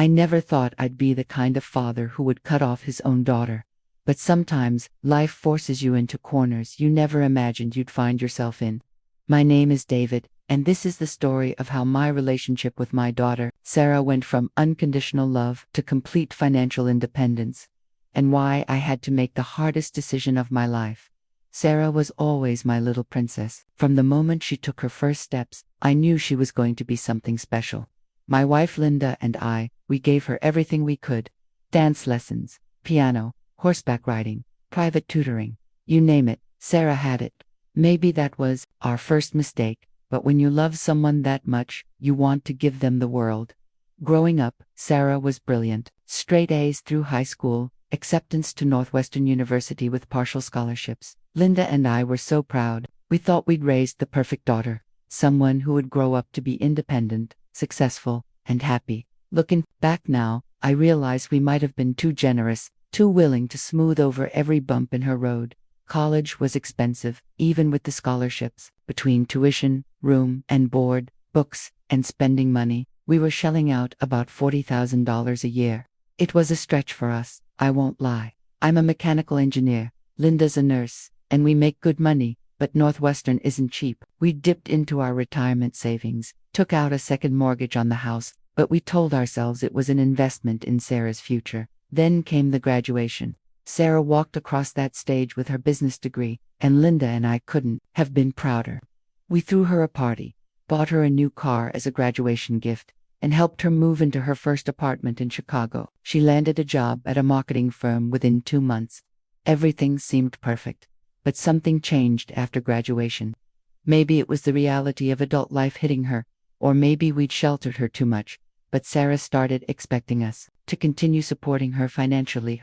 I never thought I'd be the kind of father who would cut off his own daughter. But sometimes, life forces you into corners you never imagined you'd find yourself in. My name is David, and this is the story of how my relationship with my daughter, Sarah, went from unconditional love to complete financial independence, and why I had to make the hardest decision of my life. Sarah was always my little princess. From the moment she took her first steps, I knew she was going to be something special. My wife Linda and I, we gave her everything we could: dance lessons, piano, horseback riding, private tutoring, you name it, Sarah had it. Maybe that was our first mistake, but when you love someone that much, you want to give them the world. Growing up, Sarah was brilliant, straight A's through high school, acceptance to Northwestern University with partial scholarships. Linda and I were so proud. We thought we'd raised the perfect daughter, someone who would grow up to be independent, successful, and happy. Looking back now, I realize we might have been too generous, too willing to smooth over every bump in her road. College was expensive, even with the scholarships. Between tuition, room and board, books, and spending money, we were shelling out about $40,000 a year. It was a stretch for us, I won't lie. I'm a mechanical engineer, Linda's a nurse, and we make good money, but Northwestern isn't cheap. We dipped into our retirement savings, took out a second mortgage on the house, but we told ourselves it was an investment in Sarah's future. Then came the graduation. Sarah walked across that stage with her business degree, and Linda and I couldn't have been prouder. We threw her a party, bought her a new car as a graduation gift, and helped her move into her first apartment in Chicago. She landed a job at a marketing firm within 2 months. Everything seemed perfect. But something changed after graduation. Maybe it was the reality of adult life hitting her, or maybe we'd sheltered her too much, but Sarah started expecting us to continue supporting her financially.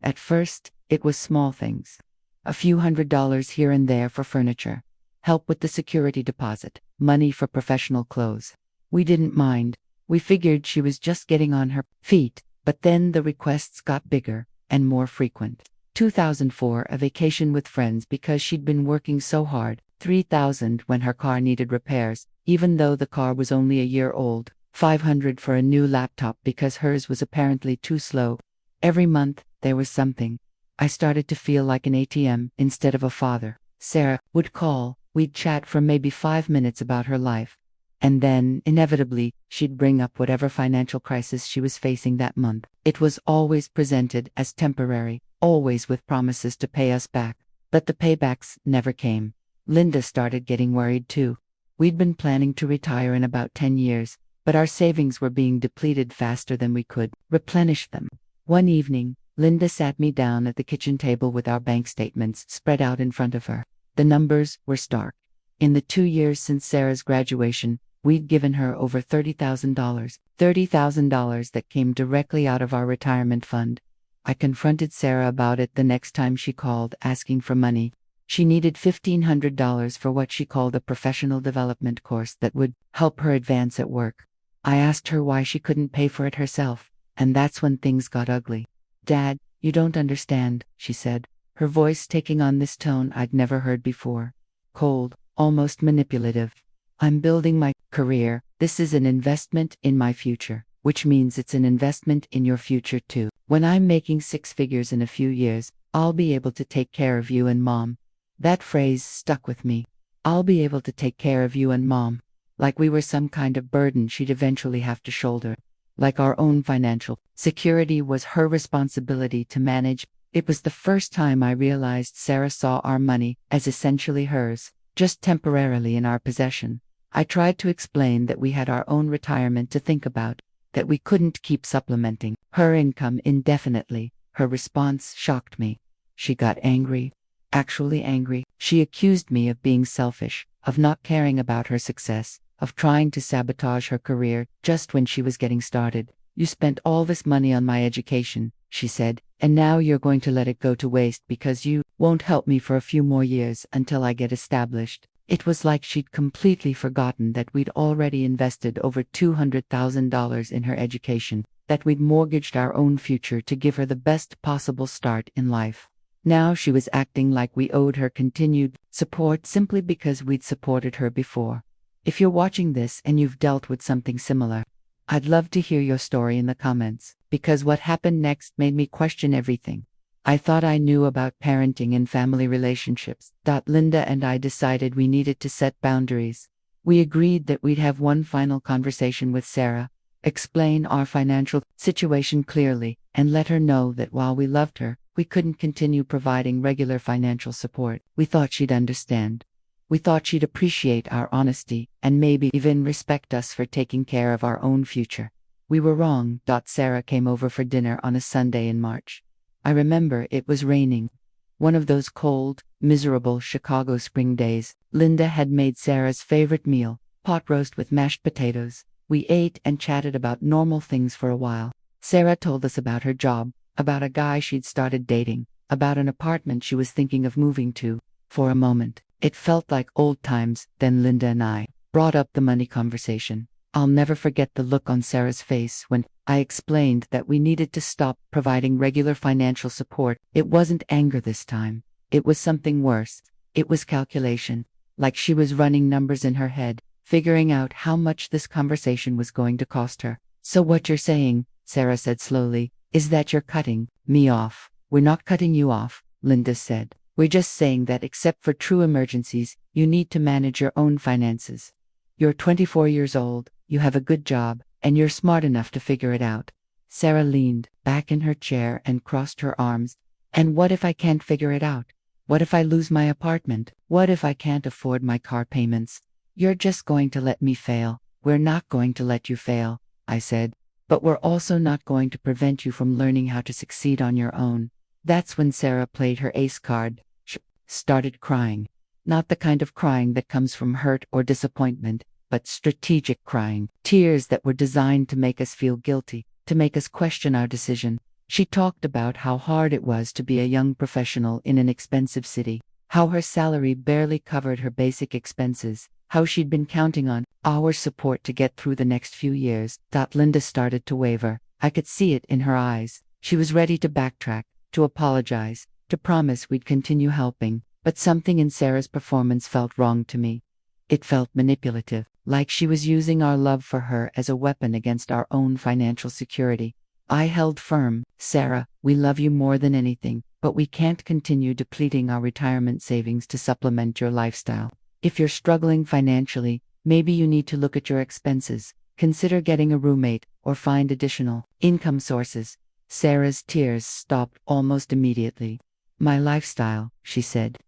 At first, it was small things. A few $100s here and there for furniture, help with the security deposit, money for professional clothes. We didn't mind. We figured she was just getting on her feet, but then the requests got bigger and more frequent. 2004, a vacation with friends because she'd been working so hard. 3,000 when her car needed repairs, even though the car was only a year old. 500 for a new laptop because hers was apparently too slow. Every month, there was something. I started to feel like an ATM instead of a father. Sarah would call, we'd chat for maybe 5 minutes about her life. And then, inevitably, she'd bring up whatever financial crisis she was facing that month. It was always presented as temporary, always with promises to pay us back. But the paybacks never came. Linda started getting worried too. We'd been planning to retire in about 10 years, but our savings were being depleted faster than we could replenish them. One evening, Linda sat me down at the kitchen table with our bank statements spread out in front of her. The numbers were stark. In the 2 years since Sarah's graduation, we'd given her over $30,000. $30,000 that came directly out of our retirement fund. I confronted Sarah about it the next time she called asking for money. She needed $1,500 for what she called a professional development course that would help her advance at work. I asked her why she couldn't pay for it herself, and that's when things got ugly. "Dad, you don't understand," she said, her voice taking on this tone I'd never heard before. Cold, almost manipulative. "I'm building my career. This is an investment in my future, which means it's an investment in your future too. When I'm making 6 figures in a few years, I'll be able to take care of you and Mom." That phrase stuck with me. I'll be able to take care of you and Mom. Like we were some kind of burden she'd eventually have to shoulder. Like our own financial security was her responsibility to manage. It was the first time I realized Sarah saw our money as essentially hers, just temporarily in our possession. I tried to explain that we had our own retirement to think about, that we couldn't keep supplementing her income indefinitely. Her response shocked me. She got angry. Actually angry. She accused me of being selfish, of not caring about her success, of trying to sabotage her career just when she was getting started. "You spent all this money on my education," she said, "and now you're going to let it go to waste because you won't help me for a few more years until I get established." It was like she'd completely forgotten that we'd already invested over $200,000 in her education, that we'd mortgaged our own future to give her the best possible start in life. Now she was acting like we owed her continued support simply because we'd supported her before. If you're watching this and you've dealt with something similar, I'd love to hear your story in the comments, because what happened next made me question everything I thought I knew about parenting and family relationships. Linda and I decided we needed to set boundaries. We agreed that we'd have one final conversation with Sarah, explain our financial situation clearly, and let her know that while we loved her, we couldn't continue providing regular financial support. We thought she'd understand. We thought she'd appreciate our honesty, and maybe even respect us for taking care of our own future. We were wrong. Sarah came over for dinner on a Sunday in March. I remember it was raining. One of those cold, miserable Chicago spring days. Linda had made Sarah's favorite meal, pot roast with mashed potatoes. We ate and chatted about normal things for a while. Sarah told us about her job, about a guy she'd started dating, about an apartment she was thinking of moving to. For a moment, it felt like old times. Then Linda and I brought up the money conversation. I'll never forget the look on Sarah's face when I explained that we needed to stop providing regular financial support. It wasn't anger this time. It was something worse. It was calculation, like she was running numbers in her head, figuring out how much this conversation was going to cost her. So what you're saying, Sarah said slowly, is that you're cutting me off. We're not cutting you off, Linda said. We're just saying that except for true emergencies, you need to manage your own finances. You're 24 years old, you have a good job, and you're smart enough to figure it out. Sarah leaned back in her chair and crossed her arms. And what if I can't figure it out? What if I lose my apartment? What if I can't afford my car payments? You're just going to let me fail. We're not going to let you fail, I said. But we're also not going to prevent you from learning how to succeed on your own. That's when Sarah played her ace card. She started crying. Not the kind of crying that comes from hurt or disappointment, but strategic crying. Tears that were designed to make us feel guilty, to make us question our decision. She talked about how hard it was to be a young professional in an expensive city, how her salary barely covered her basic expenses, how she'd been counting on our support to get through the next few years. Linda started to waver. I could see it in her eyes. She was ready to backtrack, to apologize, to promise we'd continue helping, but something in Sarah's performance felt wrong to me. It felt manipulative, like she was using our love for her as a weapon against our own financial security. I held firm. Sarah, we love you more than anything, but we can't continue depleting our retirement savings to supplement your lifestyle. If you're struggling financially, maybe you need to look at your expenses, consider getting a roommate, or find additional income sources. Sarah's tears stopped almost immediately. My lifestyle, she said.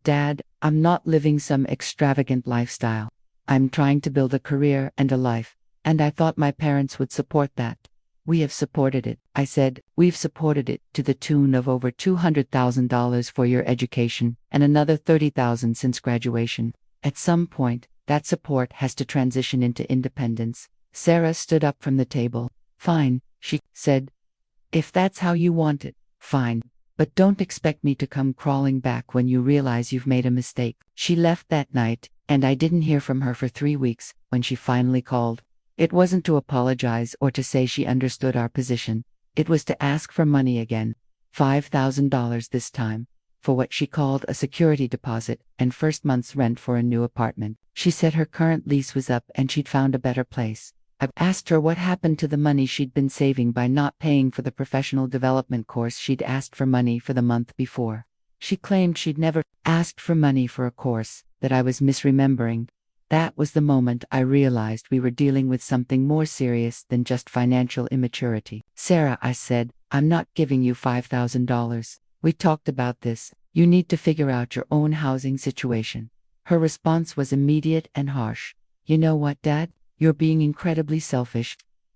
Dad, I'm not living some extravagant lifestyle. I'm trying to build a career and a life, and I thought my parents would support that. We have supported it, I said. We've supported it to the tune of over $200,000 for your education, and another $30,000 since graduation. At some point, that support has to transition into independence. Sarah stood up from the table. Fine, she said. If that's how you want it, fine. But don't expect me to come crawling back when you realize you've made a mistake. She left that night, and I didn't hear from her for 3 weeks. When she finally called, it wasn't to apologize or to say she understood our position. It was to ask for money again. $5,000 this time, for what she called a security deposit and first month's rent for a new apartment. She said her current lease was up and she'd found a better place. I asked her what happened to the money she'd been saving by not paying for the professional development course she'd asked for money for the month before. She claimed she'd never asked for money for a course, that I was misremembering. That was the moment I realized we were dealing with something more serious than just financial immaturity. Sarah, I said, I'm not giving you $5,000. We talked about this. You need to figure out your own housing situation. Her response was immediate and harsh. You know what, Dad? You're being incredibly selfish.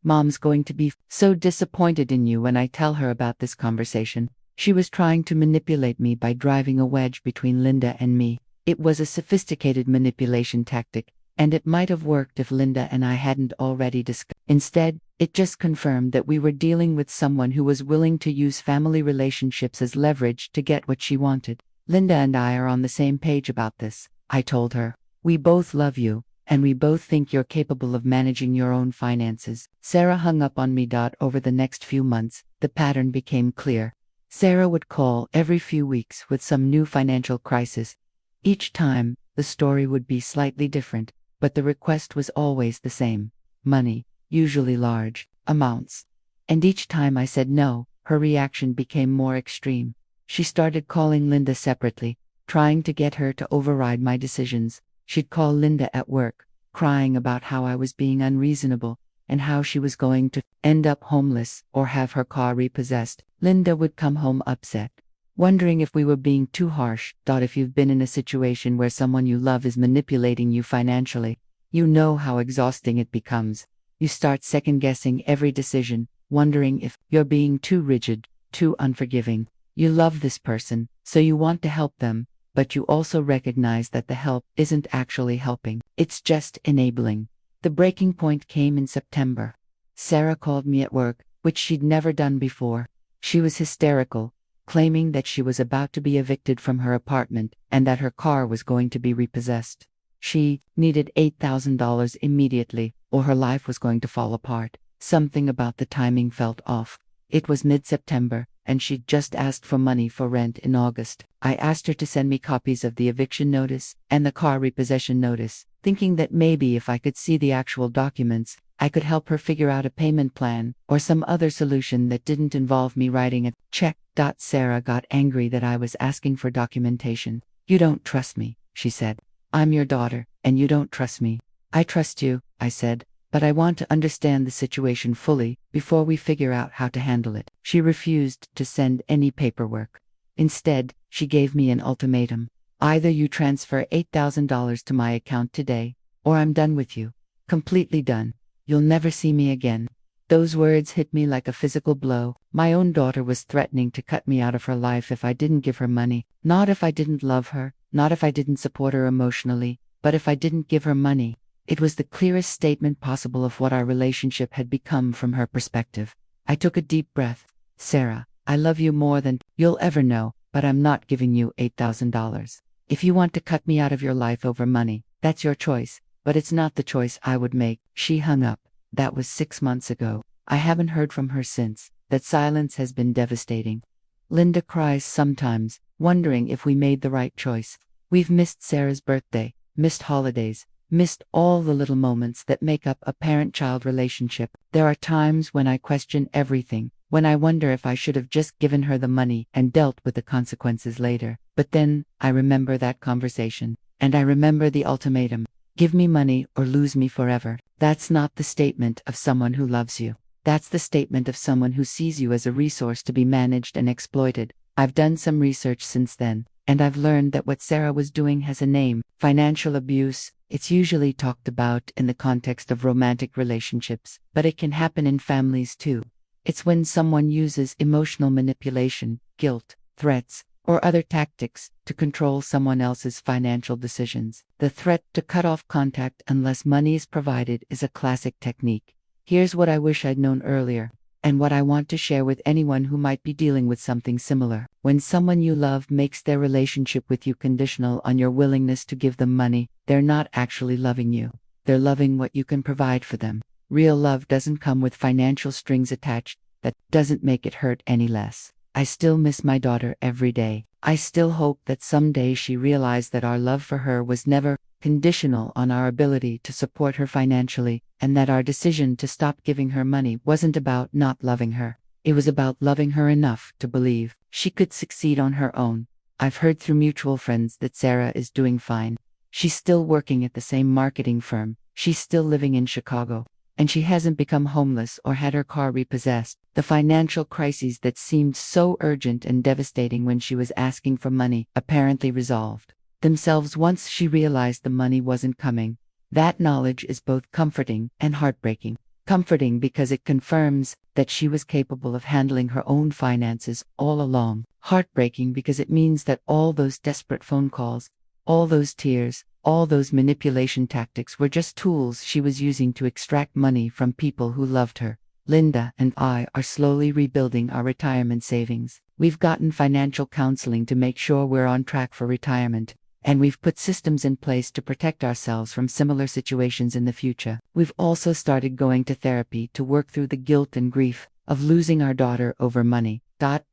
Mom's going to be so disappointed in you when I tell her about this conversation. She was trying to manipulate me by driving a wedge between Linda and me. It was a sophisticated manipulation tactic, and it might have worked if Linda and I hadn't already discussed. Instead, it just confirmed that we were dealing with someone who was willing to use family relationships as leverage to get what she wanted. Linda and I are on the same page about this, I told her. We both love you, and we both think you're capable of managing your own finances. Sarah hung up on me. Over the next few months, the pattern became clear. Sarah would call every few weeks with some new financial crisis. Each time, the story would be slightly different, but the request was always the same. Money. usually large amounts. And each time I said no, her reaction became more extreme. She started calling Linda separately, trying to get her to override my decisions. She'd call Linda at work, crying about how I was being unreasonable, and how she was going to end up homeless or have her car repossessed. Linda would come home upset, wondering if we were being too harsh. If you've been in a situation where someone you love is manipulating you financially, you know how exhausting it becomes. You start second-guessing every decision, wondering if you're being too rigid, too unforgiving. You love this person, so you want to help them, but you also recognize that the help isn't actually helping. It's just enabling. The breaking point came in September. Sarah called me at work, which she'd never done before. She was hysterical, claiming that she was about to be evicted from her apartment and that her car was going to be repossessed. She needed $8,000 immediately, or her life was going to fall apart. Something about the timing felt off. It was mid-September, and she'd just asked for money for rent in August. I asked her to send me copies of the eviction notice and the car repossession notice, thinking that maybe if I could see the actual documents, I could help her figure out a payment plan or some other solution that didn't involve me writing a check. Sarah got angry that I was asking for documentation. "You don't trust me," she said. "I'm your daughter, and you don't trust me." "I trust you," I said, "but I want to understand the situation fully before we figure out how to handle it." She refused to send any paperwork. Instead, she gave me an ultimatum. "Either you transfer $8,000 to my account today, or I'm done with you. Completely done. You'll never see me again." Those words hit me like a physical blow. My own daughter was threatening to cut me out of her life if I didn't give her money. Not if I didn't love her, not if I didn't support her emotionally, but if I didn't give her money. It was the clearest statement possible of what our relationship had become from her perspective. I took a deep breath. "Sarah, I love you more than you'll ever know, but I'm not giving you $8,000. If you want to cut me out of your life over money, that's your choice, but it's not the choice I would make." She hung up. That was 6 months ago. I haven't heard from her since. That silence has been devastating. Linda cries sometimes, wondering if we made the right choice. We've missed Sarah's birthday, missed holidays, missed all the little moments that make up a parent-child relationship. There are times when I question everything, when I wonder if I should have just given her the money and dealt with the consequences later. But then, I remember that conversation, and I remember the ultimatum. Give me money or lose me forever. That's not the statement of someone who loves you. That's the statement of someone who sees you as a resource to be managed and exploited. I've done some research since then, and I've learned that what Sarah was doing has a name: financial abuse. It's usually talked about in the context of romantic relationships, but it can happen in families too. It's when someone uses emotional manipulation, guilt, threats, or other tactics to control someone else's financial decisions. The threat to cut off contact unless money is provided is a classic technique. Here's what I wish I'd known earlier, and what I want to share with anyone who might be dealing with something similar. When someone you love makes their relationship with you conditional on your willingness to give them money, they're not actually loving you. They're loving what you can provide for them. Real love doesn't come with financial strings attached. That doesn't make it hurt any less. I still miss my daughter every day. I still hope that someday she realized that our love for her was never conditional on our ability to support her financially, and that our decision to stop giving her money wasn't about not loving her. It was about loving her enough to believe she could succeed on her own. I've heard through mutual friends that Sarah is doing fine. She's still working at the same marketing firm. She's still living in Chicago. And she hasn't become homeless or had her car repossessed. The financial crises that seemed so urgent and devastating when she was asking for money apparently resolved themselves once she realized the money wasn't coming. That knowledge is both comforting and heartbreaking. Comforting because it confirms that she was capable of handling her own finances all along. Heartbreaking because it means that all those desperate phone calls, all those tears, all those manipulation tactics were just tools she was using to extract money from people who loved her. Linda and I are slowly rebuilding our retirement savings. We've gotten financial counseling to make sure we're on track for retirement, and we've put systems in place to protect ourselves from similar situations in the future. We've also started going to therapy to work through the guilt and grief of losing our daughter over money.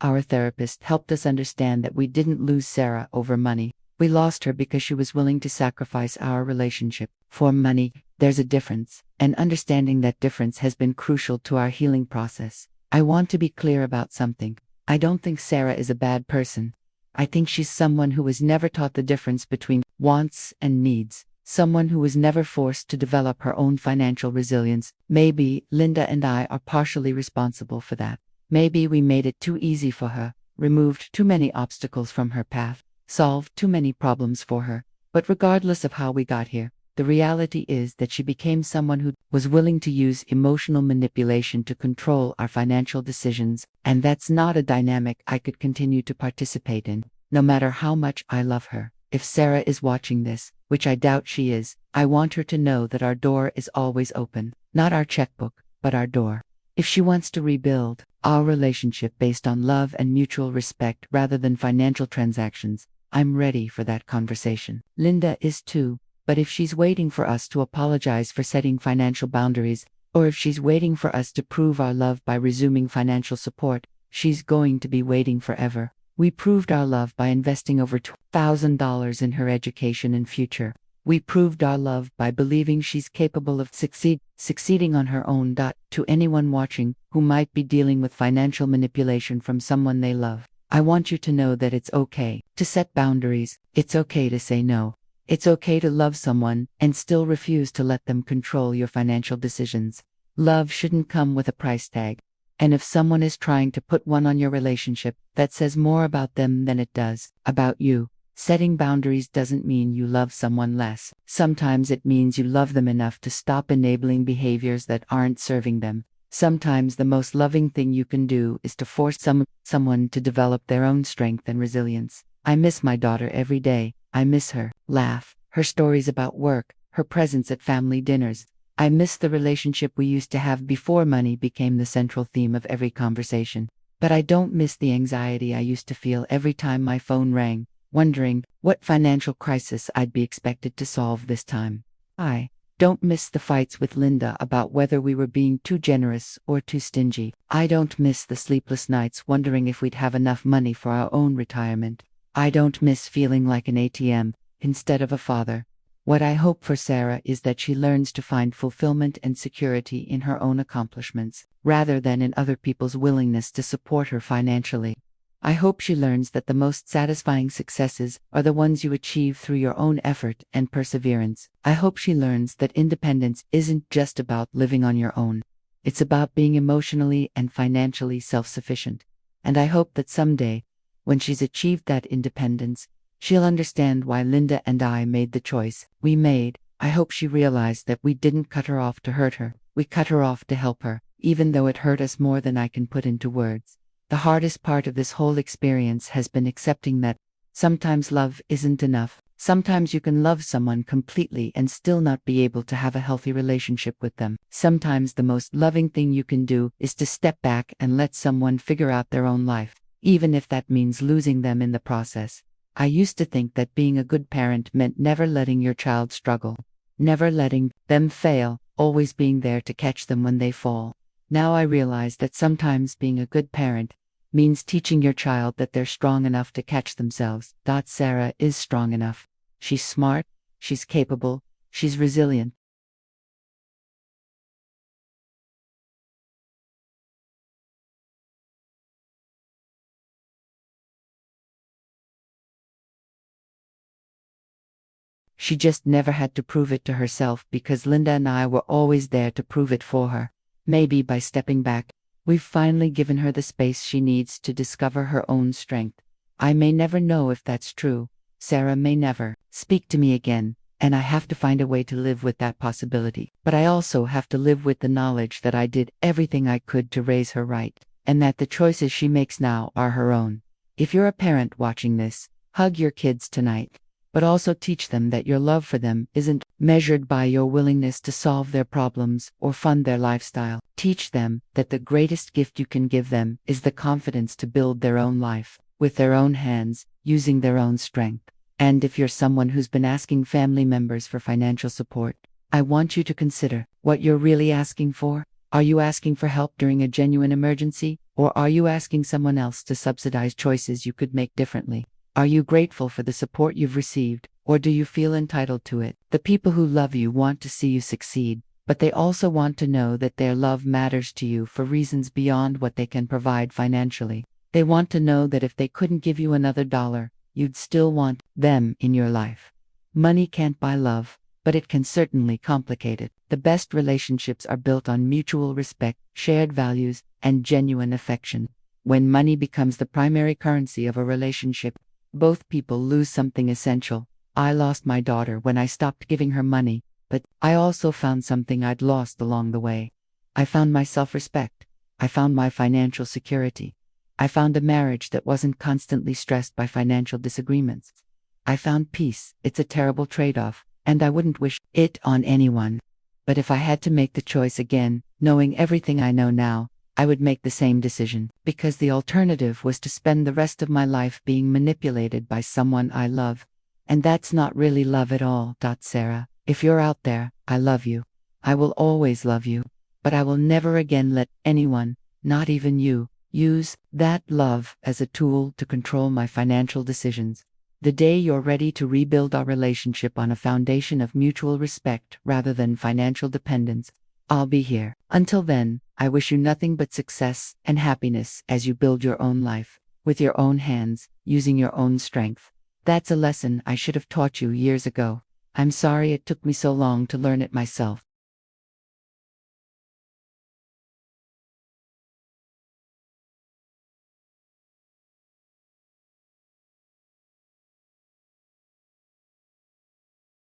Our therapist helped us understand that we didn't lose Sarah over money. We lost her because she was willing to sacrifice our relationship for money. There's a difference, and understanding that difference has been crucial to our healing process. I want to be clear about something. I don't think Sarah is a bad person. I think she's someone who was never taught the difference between wants and needs, someone who was never forced to develop her own financial resilience. Maybe Linda and I are partially responsible for that. Maybe we made it too easy for her, removed too many obstacles from her path, solved too many problems for her. But regardless of how we got here, the reality is that she became someone who was willing to use emotional manipulation to control our financial decisions, and that's not a dynamic I could continue to participate in, no matter how much I love her. If Sarah is watching this, which I doubt she is, I want her to know that our door is always open, not our checkbook, but our door. If she wants to rebuild our relationship based on love and mutual respect rather than financial transactions, I'm ready for that conversation. Linda is too. But if she's waiting for us to apologize for setting financial boundaries, or if she's waiting for us to prove our love by resuming financial support, she's going to be waiting forever. We proved our love by investing over $2,000 in her education and future. We proved our love by believing she's capable of succeeding on her own. To anyone watching who might be dealing with financial manipulation from someone they love, I want you to know that it's okay to set boundaries. It's okay to say no. It's okay to love someone and still refuse to let them control your financial decisions. Love shouldn't come with a price tag. And if someone is trying to put one on your relationship, that says more about them than it does about you. Setting boundaries doesn't mean you love someone less. Sometimes it means you love them enough to stop enabling behaviors that aren't serving them. Sometimes the most loving thing you can do is to force someone to develop their own strength and resilience. I miss my daughter every day. I miss her laugh, her stories about work, her presence at family dinners. I miss the relationship we used to have before money became the central theme of every conversation. But I don't miss the anxiety I used to feel every time my phone rang, wondering what financial crisis I'd be expected to solve this time. I don't miss the fights with Linda about whether we were being too generous or too stingy. I don't miss the sleepless nights wondering if we'd have enough money for our own retirement. I don't miss feeling like an ATM instead of a father. What I hope for Sarah is that she learns to find fulfillment and security in her own accomplishments, rather than in other people's willingness to support her financially. I hope she learns that the most satisfying successes are the ones you achieve through your own effort and perseverance. I hope she learns that independence isn't just about living on your own. It's about being emotionally and financially self-sufficient. And I hope that someday, when she's achieved that independence, she'll understand why Linda and I made the choice we made. I hope she realized that we didn't cut her off to hurt her. We cut her off to help her, even though it hurt us more than I can put into words. The hardest part of this whole experience has been accepting that sometimes love isn't enough. Sometimes you can love someone completely and still not be able to have a healthy relationship with them. Sometimes the most loving thing you can do is to step back and let someone figure out their own life, even if that means losing them in the process. I used to think that being a good parent meant never letting your child struggle, never letting them fail, always being there to catch them when they fall. Now I realize that sometimes being a good parent means teaching your child that they're strong enough to catch themselves. Sarah is strong enough. She's smart, she's capable, she's resilient. She just never had to prove it to herself because Linda and I were always there to prove it for her. Maybe by stepping back, we've finally given her the space she needs to discover her own strength. I may never know if that's true. Sarah may never speak to me again, and I have to find a way to live with that possibility. But I also have to live with the knowledge that I did everything I could to raise her right, and that the choices she makes now are her own. If you're a parent watching this, hug your kids tonight. But also teach them that your love for them isn't measured by your willingness to solve their problems or fund their lifestyle. Teach them that the greatest gift you can give them is the confidence to build their own life, with their own hands, using their own strength. And if you're someone who's been asking family members for financial support, I want you to consider what you're really asking for. Are you asking for help during a genuine emergency, or are you asking someone else to subsidize choices you could make differently? Are you grateful for the support you've received, Or do you feel entitled to it? The people who love you want to see you succeed, but they also want to know that their love matters to you for reasons beyond what they can provide financially. They want to know that if they couldn't give you another dollar, you'd still want them in your life. Money can't buy love, but it can certainly complicate it. The best relationships are built on mutual respect, shared values, and genuine affection. When money becomes the primary currency of a relationship, both people lose something essential. I lost my daughter when I stopped giving her money, but I also found something I'd lost along the way. I found my self-respect. I found my financial security. I found a marriage that wasn't constantly stressed by financial disagreements. I found peace. It's a terrible trade-off, and I wouldn't wish it on anyone. But if I had to make the choice again, knowing everything I know now, I would make the same decision, because the alternative was to spend the rest of my life being manipulated by someone I love. And that's not really love at all. Sarah, if you're out there, I love you. I will always love you. But I will never again let anyone, not even you, use that love as a tool to control my financial decisions. The day you're ready to rebuild our relationship on a foundation of mutual respect rather than financial dependence, I'll be here. Until then, I wish you nothing but success and happiness as you build your own life, with your own hands, using your own strength. That's a lesson I should have taught you years ago. I'm sorry it took me so long to learn it myself.